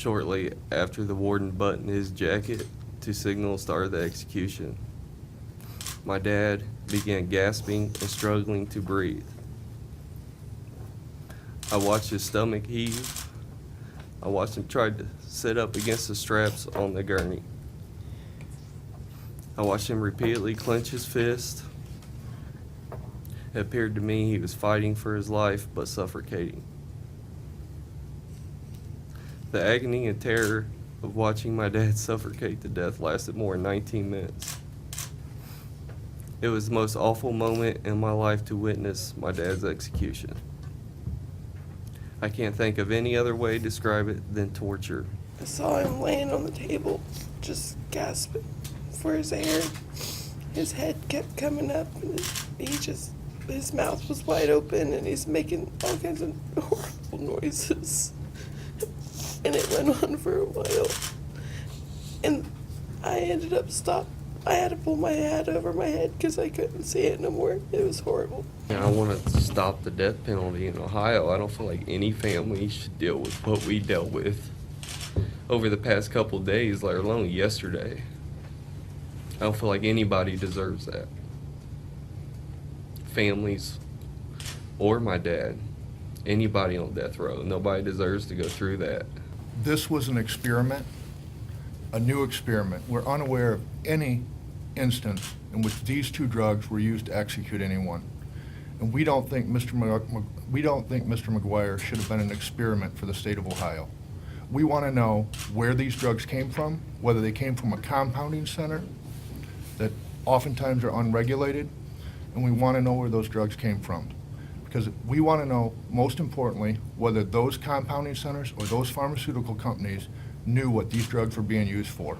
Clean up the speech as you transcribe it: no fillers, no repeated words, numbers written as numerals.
shortly after the warden buttoned his jacket to signal start of the execution. My dad began gasping and struggling to breathe. I watched his stomach heave. I watched him try to sit up against the straps on the gurney. I watched him repeatedly clench his fist. It appeared to me he was fighting for his life but suffocating. The agony and terror of watching my dad suffocate to death lasted more than 19 minutes. It was the most awful moment in my life to witness my dad's execution. I can't think of any other way to describe it than torture. I saw him laying on the table, just gasping for his air. His head kept coming up, and his mouth was wide open, and he's making all kinds of horrible noises. And it went on for a while. And I ended up I had to pull my hat over my head because I couldn't see it no more. It was horrible. I want to stop the death penalty in Ohio. I don't feel like any family should deal with what we dealt with over the past couple of days, let alone yesterday. I don't feel like anybody deserves that. Families or my dad, anybody on death row, nobody deserves to go through that. This was an experiment, a new experiment. We're unaware of any instance in which these two drugs were used to execute anyone. And we don't think Mr. McGuire should have been an experiment for the state of Ohio. We want to know where these drugs came from, whether they came from a compounding center that oftentimes are unregulated, and we want to know where those drugs came from. Because we want to know, most importantly, whether those compounding centers or those pharmaceutical companies knew what these drugs were being used for.